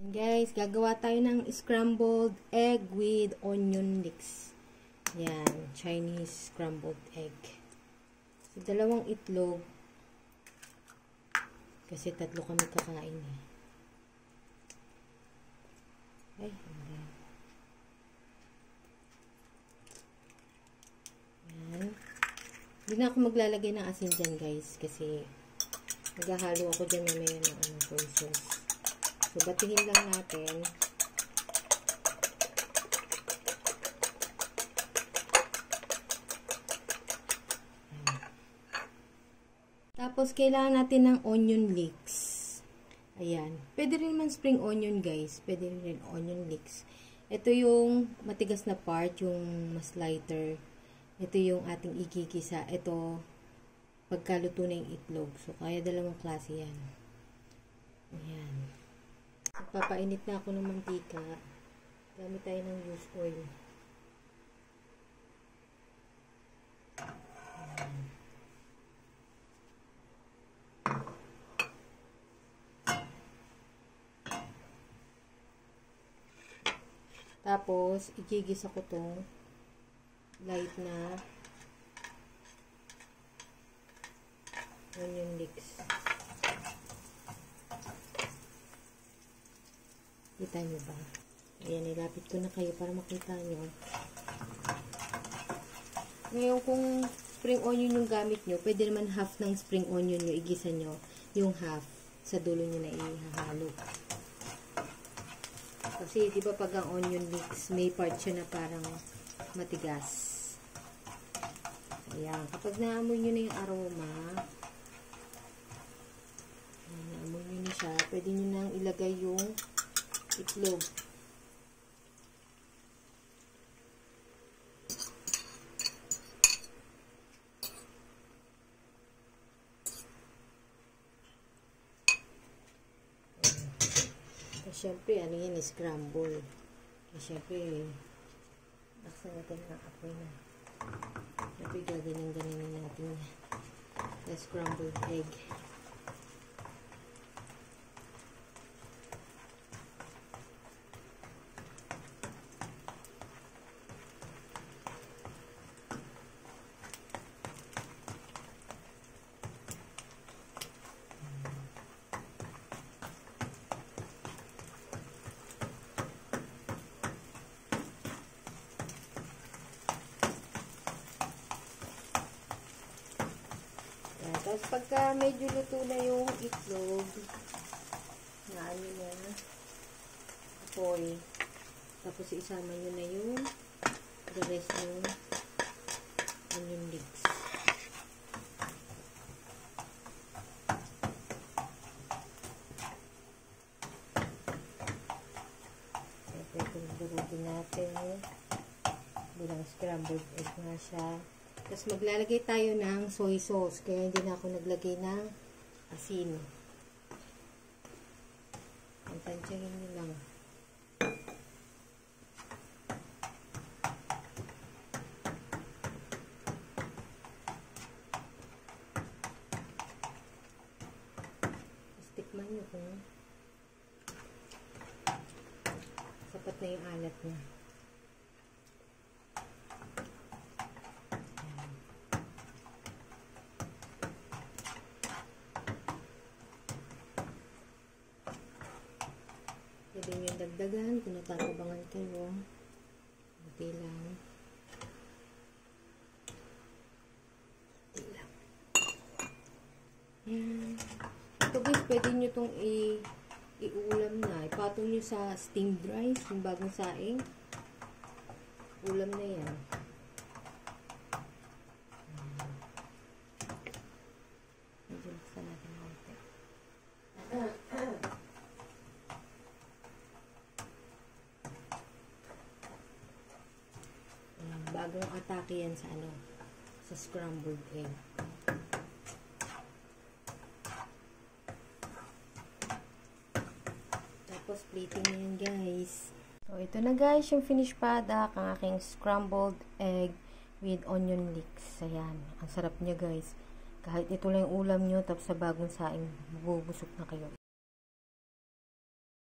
And guys, gagawa tayo ng scrambled egg with onion leeks. Yan, Chinese scrambled egg. So, 2 itlog. Kasi 3 kami kakain eh. Ay, hindi. Yan. Hindi na ako maglalagay ng asin dyan guys. Kasi maghahalo ako dyan mamaya ng soy sauce. So, batihin lang natin. Tapos, kailangan natin ng onion leeks. Ayan. Pwede rin man spring onion, guys. Pwede rin onion leeks. Ito yung matigas na part, yung mas lighter. Ito yung ating ikikisa. Ito, pagkaluto na yung itlog. So, kaya 2 klase yan. Ayan. Papainit na ako ng mantika. Gamit tayo ng loose oil. Tapos, igigisa ko itong light na onion leeks. Kita nyo ba? Ayan, nilapit ko na kayo para makita nyo. Ngayon, kung spring onion yung gamit nyo, pwede naman half ng spring onion nyo, igisa nyo yung half sa dulo nyo na ihahalo. Kasi, di ba pag ang onion leeks, may part siya na parang matigas. Ayan, kapag naamoy nyo na yung aroma, naamoy nyo na siya, pwede nyo nang ilagay yung itlog. Siyempre, ano yan, scramble. Siyempre, naksan natin ang apoy na. Siyempre, gaganin natin na scrambled egg. Tapos, pagka medyo luto na yung itlog, na ano na, apoy, tapos isama nyo na yung the rest ng onion leeks. Ito yung durugin natin. Bilang scrambled egg nga siya. Tapos, maglalagay tayo ng soy sauce. Kaya, hindi na ako naglagay ng asin. Tansyahin nyo lang. Tapos, tikman nyo kung sapat na yung alat niya. Pwede nyo dagdagan kung natatabangan kayo. Okay lang. Okay lang. Yan. Ito guys, pwede nyo itong iulam na. Ipatong nyo sa steamed rice, yung bagong saing. Ulam na yan. Medyo laksan natin natin. Bagong atake yan sa sa scrambled egg. Tapos plating na yan guys. So ito na guys yung finished product ang aking scrambled egg with onion leeks. Ayan, ang sarap niya guys. Kahit ito lang yung ulam nyo tapos sa bagong saing, bubusog na kayo.